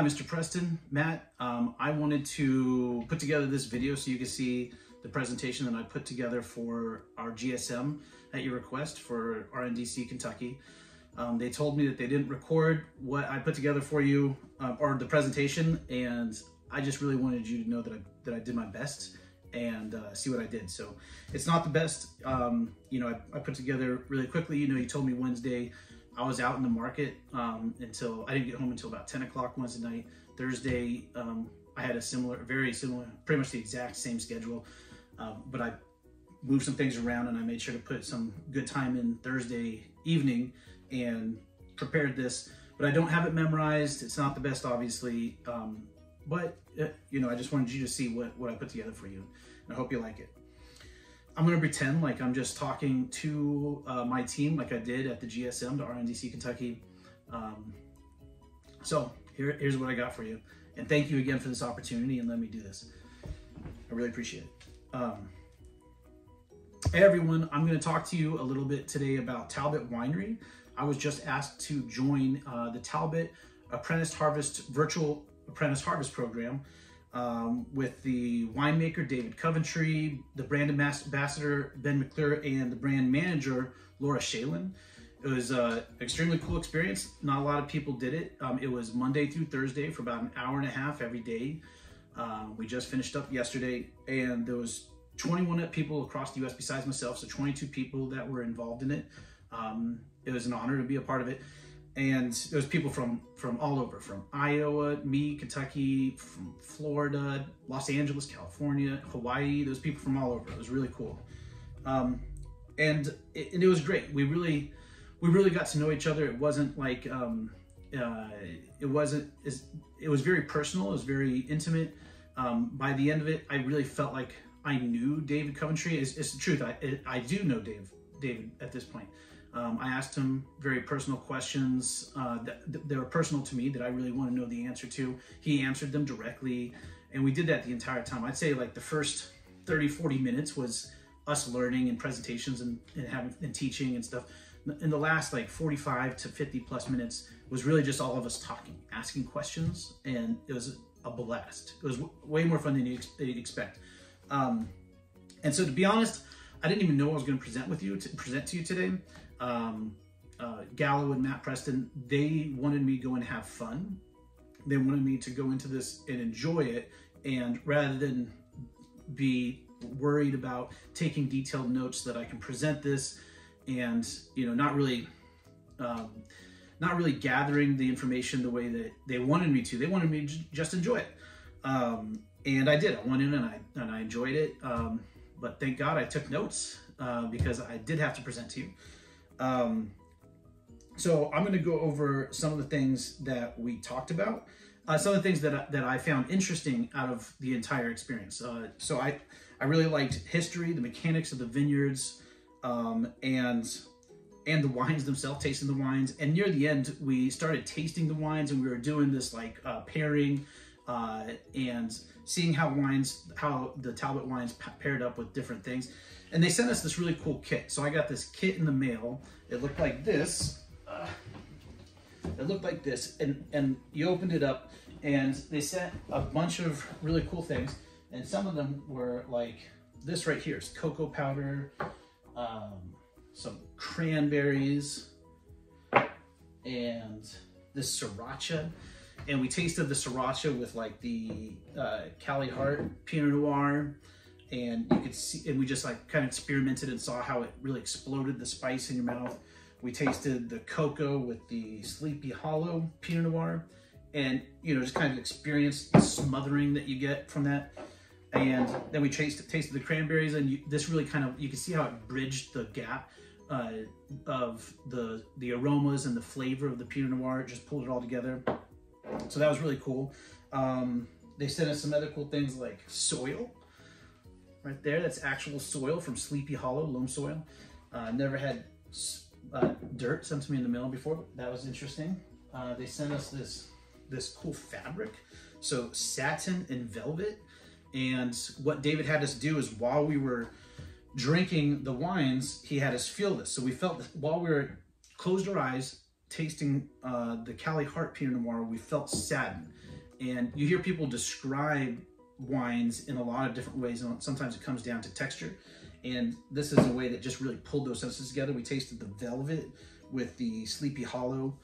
Hi, Mr. Preston, Matt. I wanted to put together this video so you can see the presentation that I put together for our GSM at your request for RNDC Kentucky. They told me that they didn't record what I put together for you or the presentation, and I just really wanted you to know that I did my best and see what I did. So it's not the best. I put together really quickly. You told me Wednesday I was out in the market until I didn't get home until about 10 o'clock Wednesday night. Thursday, I had a very similar, pretty much the exact same schedule, but I moved some things around and I made sure to put some good time in Thursday evening and prepared this, but I don't have it memorized. It's not the best, obviously, but I just wanted you to see what I put together for you, and I hope you like it. I'm going to pretend like I'm just talking to my team like I did at the GSM to RNDC Kentucky. So here's what I got for you. And thank you again for this opportunity and let me do this. I really appreciate it. Hey everyone, I'm going to talk to you a little bit today about Talbott Winery. I was just asked to join the Talbott Virtual Apprentice Harvest Program with the winemaker David Coventry, the brand ambassador Ben McClure, and the brand manager Laura Shalin. It was an extremely cool experience. Not a lot of people did it. It was Monday through Thursday for about an hour and a half every day. We just finished up yesterday, and there was 21 people across the U.S. besides myself, so 22 people that were involved in it. It was an honor to be a part of it. And there was people from all over, from Iowa, me, Kentucky, from Florida, Los Angeles, California, Hawaii. There was people from all over. It was really cool. And it was great. We really got to know each other. It wasn't like, it was very personal. It was very intimate. By the end of it, I really felt like I knew David Coventry. It's the truth. I do know David at this point. I asked him very personal questions that were personal to me that I really want to know the answer to. He answered them directly, and we did that the entire time. I'd say like the first 30-40 minutes was us learning and presentations and teaching and stuff. In the last like 45 to 50 plus minutes was really just all of us talking, asking questions, and it was a blast. It was way more fun than you'd expect. And so to be honest, I didn't even know I was going to present to you today. Gallo and Matt Preston, they wanted me to go and have fun. They wanted me to go into this and enjoy it, and rather than be worried about taking detailed notes that I can present this and not really gathering the information the way that they wanted me to. They wanted me to just enjoy it, and I did. I went in and I enjoyed it, but thank God I took notes because I did have to present to you. So I'm going to go over some of the things that we talked about, some of the things that I found interesting out of the entire experience. So I really liked history, the mechanics of the vineyards, and the wines themselves, tasting the wines. And near the end, we started tasting the wines, and we were doing this like pairing and seeing how the Talbott wines paired up with different things. And they sent us this really cool kit. So I got this kit in the mail. It looked like this. And you opened it up, and they sent a bunch of really cool things. And some of them were like this right here. It's cocoa powder, some cranberries, and this sriracha. And we tasted the sriracha with like the Cali Heart Pinot Noir. And you could see, and we just like kind of experimented and saw how it really exploded the spice in your mouth. We tasted the cocoa with the Sleepy Hollow Pinot Noir, and just kind of experienced the smothering that you get from that. And then we tasted the cranberries, and this really you can see how it bridged the gap of the aromas and the flavor of the Pinot Noir. It just pulled it all together. So that was really cool. They sent us some other cool things like soil. Right there, that's actual soil from Sleepy Hollow, loam soil. Never had dirt sent to me in the mail before, but that was interesting. They sent us this cool fabric, so satin and velvet. And what David had us do is while we were drinking the wines, he had us feel this. So we felt this while we were closed our eyes, tasting the Cali Heart Pinot Noir, we felt saddened. And you hear people describe wines in a lot of different ways, and sometimes it comes down to texture. And this is a way that just really pulled those senses together. We tasted the velvet with the Sleepy Hollow.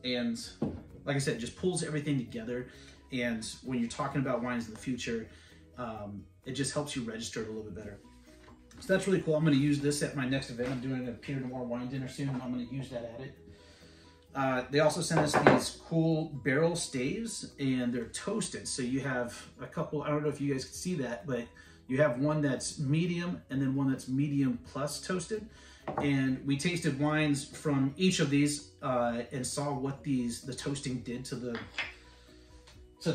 And like I said, it just pulls everything together. And when you're talking about wines in the future, it just helps you register it a little bit better. So that's really cool. I'm going to use this at my next event. I'm doing a Pinot Noir wine dinner soon, and I'm going to use that at it. They also sent us these cool barrel staves, and they're toasted. So you have a couple, I don't know if you guys can see that, but you have one that's medium and then one that's medium plus toasted. And we tasted wines from each of these and saw what the toasting did to the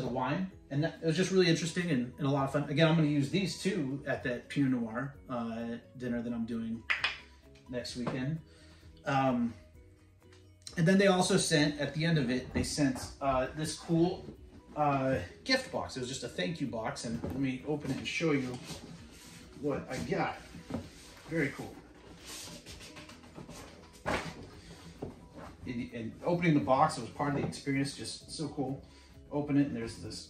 wine. And it was just really interesting and a lot of fun. Again, I'm going to use these too at that Pinot Noir dinner that I'm doing next weekend. And then they also sent, at the end of it, they sent this cool gift box. It was just a thank you box, and let me open it and show you what I got. Very cool. And opening the box, it was part of the experience, just so cool. Open it, and there's this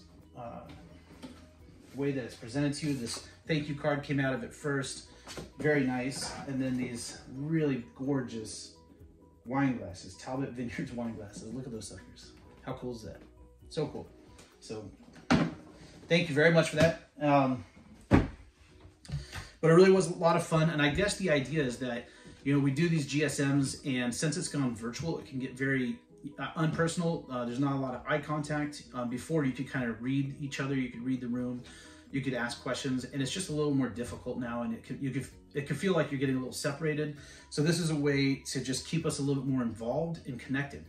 way that it's presented to you. This thank you card came out of it first. Very nice. And then these really gorgeous wine glasses, Talbott Vineyards wine glasses. Look at those suckers. How cool is that? So cool. So thank you very much for that. But it really was a lot of fun. And I guess the idea is that, you know, we do these GSMs, and since it's gone virtual, it can get very unpersonal. There's not a lot of eye contact. Before, you could kind of read each other, you could read the room, you could ask questions, and it's just a little more difficult now, and it can feel like you're getting a little separated. So this is a way to just keep us a little bit more involved and connected.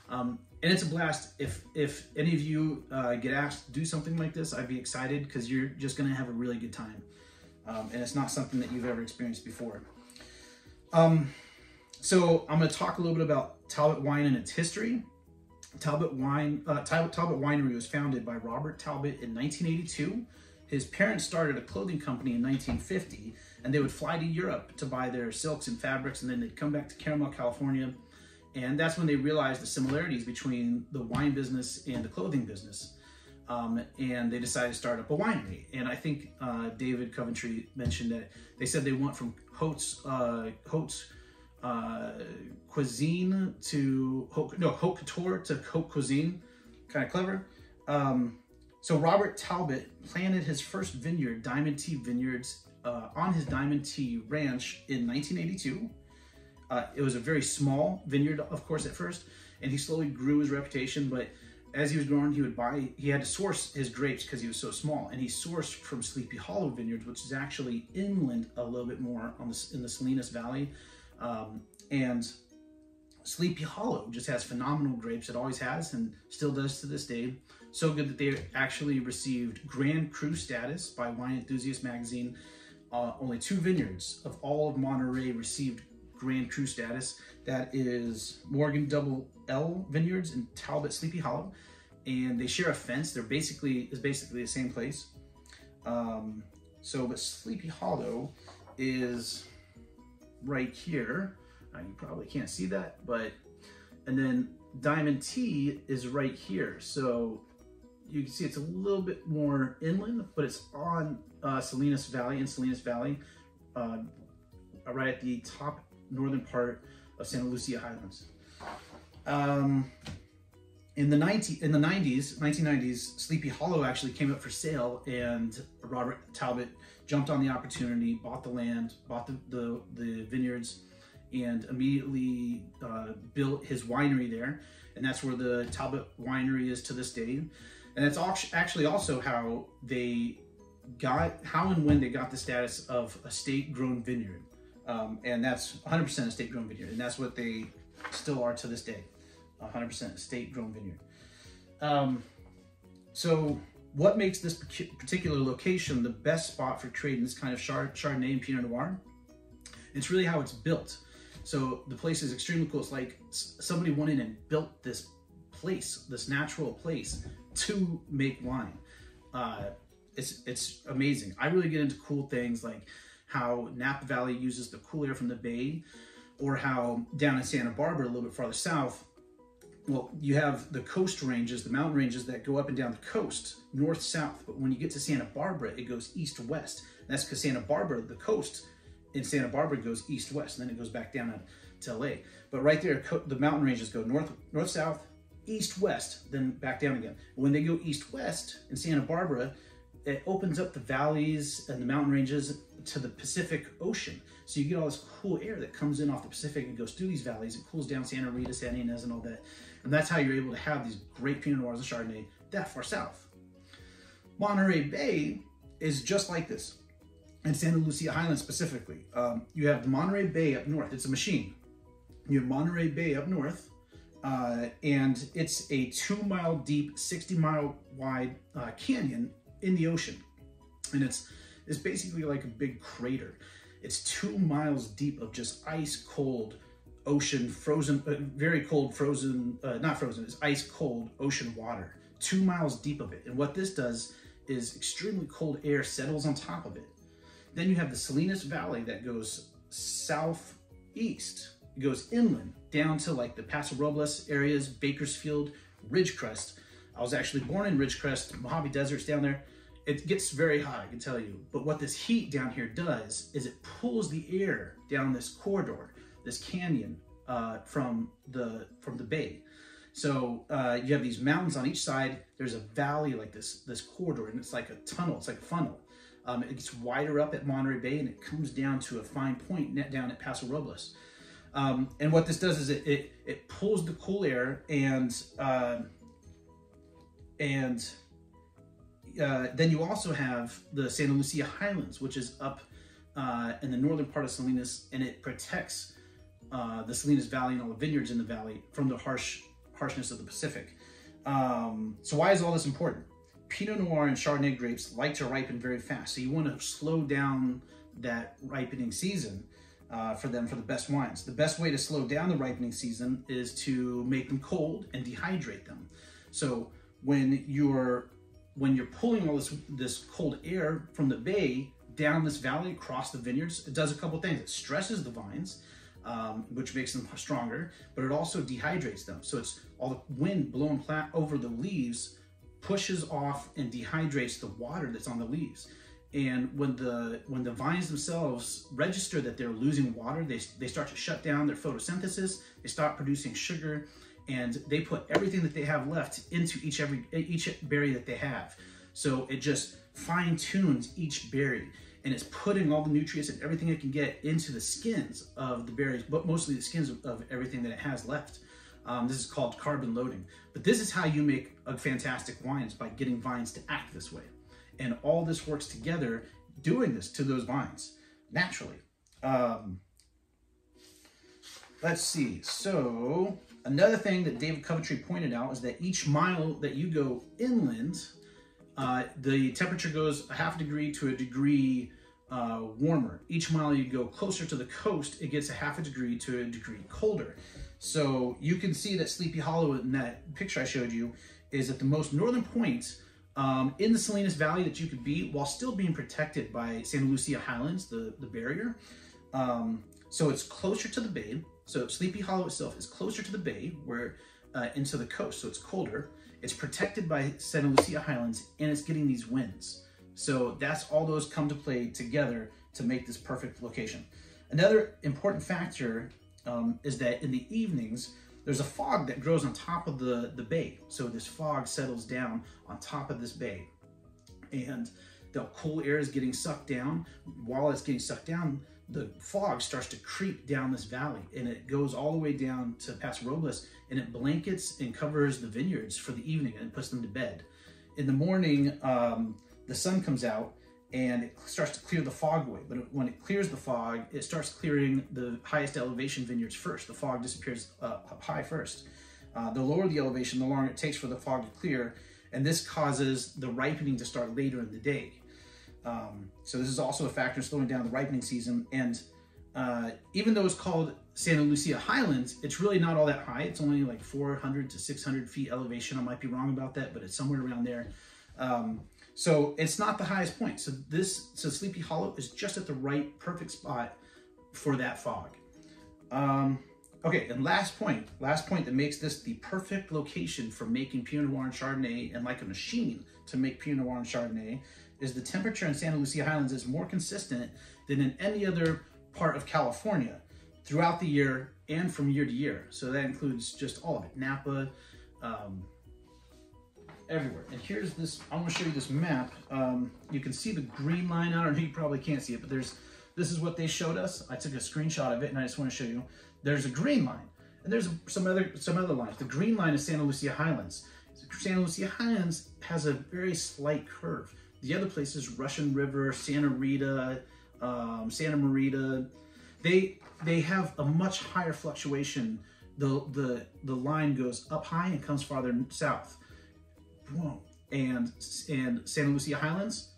And it's a blast. If any of you get asked to do something like this, I'd be excited, because you're just going to have a really good time. And it's not something that you've ever experienced before. So I'm going to talk a little bit about Talbott wine and its history. Talbott Winery was founded by Robert Talbott in 1982. His parents started a clothing company in 1950, and they would fly to Europe to buy their silks and fabrics, and then they'd come back to Carmel, California. And that's when they realized the similarities between the wine business and the clothing business. And they decided to start up a winery. And I think David Coventry mentioned that they said they went from Haute cuisine to haute couture to haute cuisine. Kind of clever. So Robert Talbott planted his first vineyard, Diamond Tea Vineyards, on his Diamond Tea Ranch in 1982. It was a very small vineyard, of course, at first, and he slowly grew his reputation. But as he was growing, he had to source his grapes because he was so small, and he sourced from Sleepy Hollow Vineyards, which is actually inland a little bit more in the Salinas Valley. And Sleepy Hollow just has phenomenal grapes. It always has and still does to this day. So good that they actually received Grand Cru status by Wine Enthusiast magazine. Only 2 vineyards of all of Monterey received Grand Cru status. That is Morgan Double L Vineyards and Talbott Sleepy Hollow. And they share a fence. They're basically the same place. But Sleepy Hollow is right here. You probably can't see that, and then Diamond Tea is right here. So you can see it's a little bit more inland, but it's on Salinas Valley, right at the top northern part of Santa Lucia Highlands. In the 1990s, Sleepy Hollow actually came up for sale, and Robert Talbott jumped on the opportunity, bought the land, bought the vineyards, and immediately built his winery there. And that's where the Talbott Winery is to this day. And that's actually also how and when they got the status of a state-grown vineyard. And that's 100% a state-grown vineyard. And that's what they still are to this day, 100% state-grown vineyard. So what makes this particular location the best spot for creating this kind of Chardonnay and Pinot Noir? It's really how it's built. So the place is extremely cool. It's like somebody went in and built this place, this natural place, to make wine. It's amazing. I really get into cool things like how Napa Valley uses the cool air from the bay or how down in Santa Barbara, a little bit farther south, well, you have the coast ranges, the mountain ranges that go up and down the coast, north-south. But when you get to Santa Barbara, it goes east-west. That's because Santa Barbara, the coast in Santa Barbara goes east-west, and then it goes back down to LA. But right there, the mountain ranges go north-south, east-west, then back down again. When they go east-west in Santa Barbara, it opens up the valleys and the mountain ranges to the Pacific Ocean. So you get all this cool air that comes in off the Pacific and goes through these valleys. It cools down Santa Rita, Santa Ynez, and all that. And that's how you're able to have these great Pinot Noirs and Chardonnay that far south. Monterey Bay is just like this. And Santa Lucia Highlands specifically. You have Monterey Bay up north. It's a machine. You have Monterey Bay up north. And it's a 2-mile deep, 60-mile wide canyon in the ocean. And it's basically like a big crater. It's 2 miles deep of just ice cold ocean, frozen, very cold, frozen, not frozen, it's ice cold ocean water, 2 miles deep of it. And what this does is extremely cold air settles on top of it. Then you have the Salinas Valley that goes southeast. It goes inland down to like the Paso Robles areas, Bakersfield, Ridgecrest. I was actually born in Ridgecrest, Mojave Desert's down there. It gets very hot, I can tell you. But what this heat down here does is it pulls the air down this corridor, this canyon from the bay. So you have these mountains on each side. There's a valley like this corridor, and it's like a tunnel. It's like a funnel. It gets wider up at Monterey Bay, and it comes down to a fine point down at Paso Robles. And what this does is it pulls the cool air, and then you also have the Santa Lucia Highlands, which is up in the northern part of Salinas, and it protects the Salinas Valley and all the vineyards in the valley from the harshness of the Pacific. So why is all this important? Pinot Noir and Chardonnay grapes like to ripen very fast, so you want to slow down that ripening season for them for the best wines. The best way to slow down the ripening season is to make them cold and dehydrate them. So when you're pulling all this cold air from the bay down this valley across the vineyards, it does a couple things. It stresses the vines, which makes them stronger, but it also dehydrates them. So it's all the wind blowing over the leaves pushes off and dehydrates the water that's on the leaves. And when the vines themselves register that they're losing water, they start to shut down their photosynthesis, they stop producing sugar, and they put everything that they have left into each berry that they have. So it just fine tunes each berry, and it's putting all the nutrients and everything it can get into the skins of the berries, but mostly the skins of everything that it has left. This is called carbon loading. But this is how you make a fantastic wine, is by getting vines to act this way. And all this works together, doing this to those vines naturally. Let's see. So another thing that David Coventry pointed out is that each mile that you go inland, the temperature goes a half degree to a degree warmer. Each mile you go closer to the coast, it gets a half a degree to a degree colder. So you can see that Sleepy Hollow in that picture I showed you is at the most northern point in the Salinas Valley that you could be, while still being protected by Santa Lucia Highlands, the barrier. So it's closer to the bay. So Sleepy Hollow itself is closer to the bay, where into the coast, so it's colder. It's protected by Santa Lucia Highlands, and it's getting these winds. So that's all those come to play together to make this perfect location. Another important factor is that in the evenings, there's a fog that grows on top of the bay. So this fog settles down on top of this bay, and the cool air is getting sucked down. While it's getting sucked down, the fog starts to creep down this valley, and it goes all the way down to Paso Robles, and it blankets and covers the vineyards for the evening and puts them to bed. In the morning, the sun comes out and it starts to clear the fog away. But when it clears the fog, it starts clearing the highest elevation vineyards first. The fog disappears up high first. The lower the elevation, the longer it takes for the fog to clear, and this causes the ripening to start later in the day. So this is also a factor in slowing down the ripening season. And even though it's called Santa Lucia Highlands, it's really not all that high. It's only like 400 to 600 feet elevation. I might be wrong about that, but it's somewhere around there. So it's not the highest point. So Sleepy Hollow is just at the right, perfect spot for that fog. Okay, and last point that makes this the perfect location for making Pinot Noir and Chardonnay, and like a machine to make Pinot Noir and Chardonnay, is the temperature in Santa Lucia Highlands is more consistent than in any other part of California throughout the year and from year to year. So that includes just all of it, Napa, everywhere. And here's this, I'm gonna show you this map. You can see the green line. I don't know, you probably can't see it, but this is what they showed us. I took a screenshot of it and I just wanna show you. There's a green line and there's some other lines. The green line is Santa Lucia Highlands. Santa Lucia Highlands has a very slight curve. The other places, Russian River, Santa Rita, Santa Marita, they have a much higher fluctuation. The line goes up high and comes farther south. Whoa. And Santa Lucia Highlands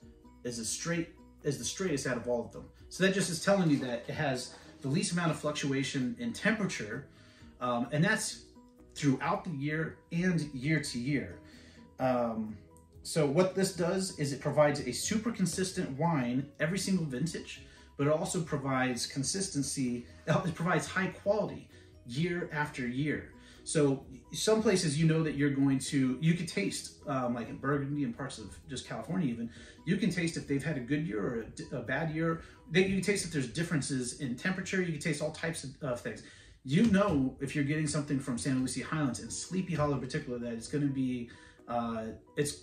is the straightest out of all of them. So that just is telling you that it has the least amount of fluctuation in temperature, and that's throughout the year and year to year. So what this does is it provides a super consistent wine every single vintage, but it also provides consistency. It provides high quality year after year. So some places, you know, that you're going to, you could taste, like in Burgundy and parts of just California even, you can taste if they've had a good year or a bad year. You can taste if there's differences in temperature. You can taste all types of things. You know, if you're getting something from Santa Lucia Highlands and Sleepy Hollow in particular, that it's going to be,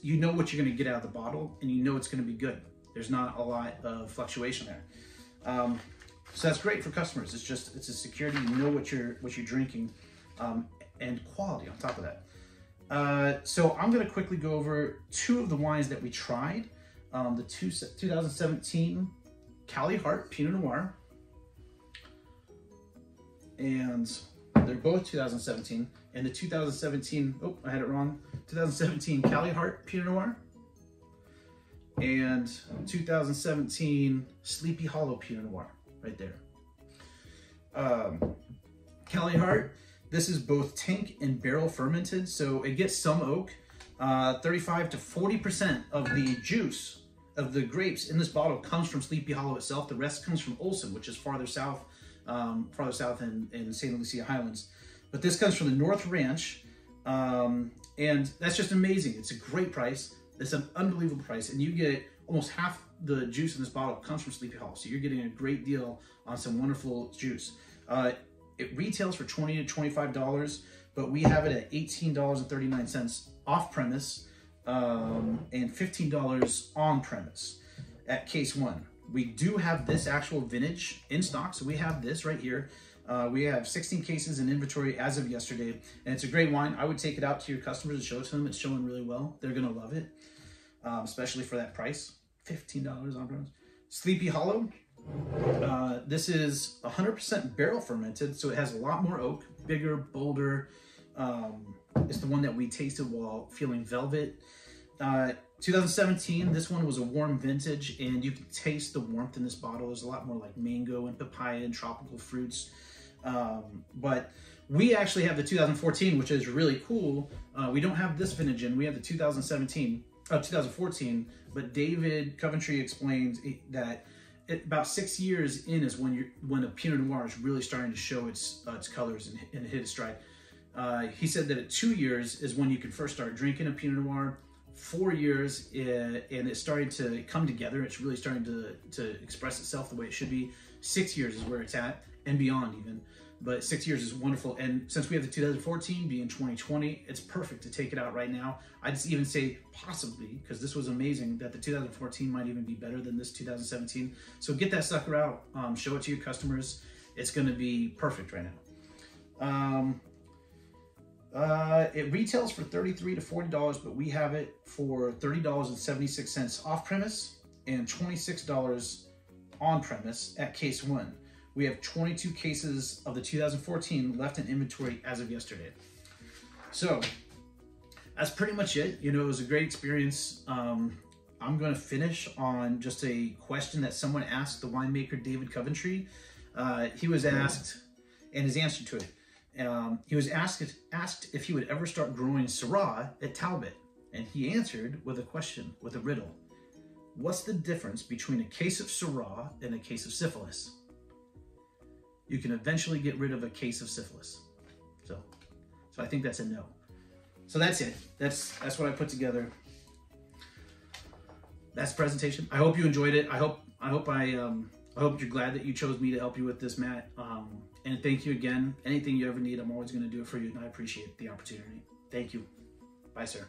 you know what you're going to get out of the bottle, and you know it's going to be good. There's not a lot of fluctuation there. So that's great for customers. It's a security. You know what you're drinking, and quality on top of that. So I'm going to quickly go over two of the wines that we tried. The 2017 Cali Heart Pinot Noir, and they're both 2017. And the 2017, oh, I had it wrong, 2017 Cali Heart Pinot Noir, and 2017 Sleepy Hollow Pinot Noir, right there. Cali Heart, this is both tank and barrel fermented, so it gets some oak. 35 to 40% of the juice of the grapes in this bottle comes from Sleepy Hollow itself. The rest comes from Olson, which is farther south in Santa Lucia Highlands. But this comes from the North Ranch, and that's just amazing. It's a great price. It's an unbelievable price, and you get almost half the juice in this bottle comes from Sleepy Hollow. So you're getting a great deal on some wonderful juice. It retails for $20 to $25, but we have it at $18.39 off premise, and $15 on premise at Case One. We do have this actual vintage in stock, so we have this right here. We have 16 cases in inventory as of yesterday, and it's a great wine. I would take it out to your customers and show it to them. It's showing really well. They're gonna love it, especially for that price, $15 on premise. Sleepy Hollow. This is 100% barrel fermented, so it has a lot more oak, bigger, bolder. It's the one that we tasted while feeling velvet. 2017, this one was a warm vintage, and you can taste the warmth in this bottle. There's a lot more like mango and papaya and tropical fruits. But we actually have the 2014, which is really cool. We don't have this vintage in. We have the 2014, but David Coventry explained that about 6 years in is when a Pinot Noir is really starting to show its colors and hit its stride. He said that at 2 years is when you can first start drinking a Pinot Noir. 4 years, and it's starting to come together. It's really starting to express itself the way it should be. 6 years is where it's at, and beyond even. But 6 years is wonderful. And since we have the 2014 being 2020, it's perfect to take it out right now. I'd even say possibly, because this was amazing, that the 2014 might even be better than this 2017. So get that sucker out, show it to your customers. It's going to be perfect right now. It retails for $33 to $40, but we have it for $30.76 off premise and $26 on premise at Case One. We have 22 cases of the 2014 left in inventory as of yesterday. So that's pretty much it. You know, it was a great experience. I'm going to finish on just a question that someone asked the winemaker David Coventry. He was asked, and his answer to it. He was asked if he would ever start growing Syrah at Talbott, and he answered with a question, with a riddle. What's the difference between a case of Syrah and a case of syphilis? you can eventually get rid of a case of syphilis. So I think that's a no. So that's it. That's what I put together. That's the presentation. I hope you enjoyed it. I hope you're glad that you chose me to help you with this, Matt. And thank you again. Anything you ever need, I'm always going to do it for you, and I appreciate the opportunity. Thank you. Bye, sir.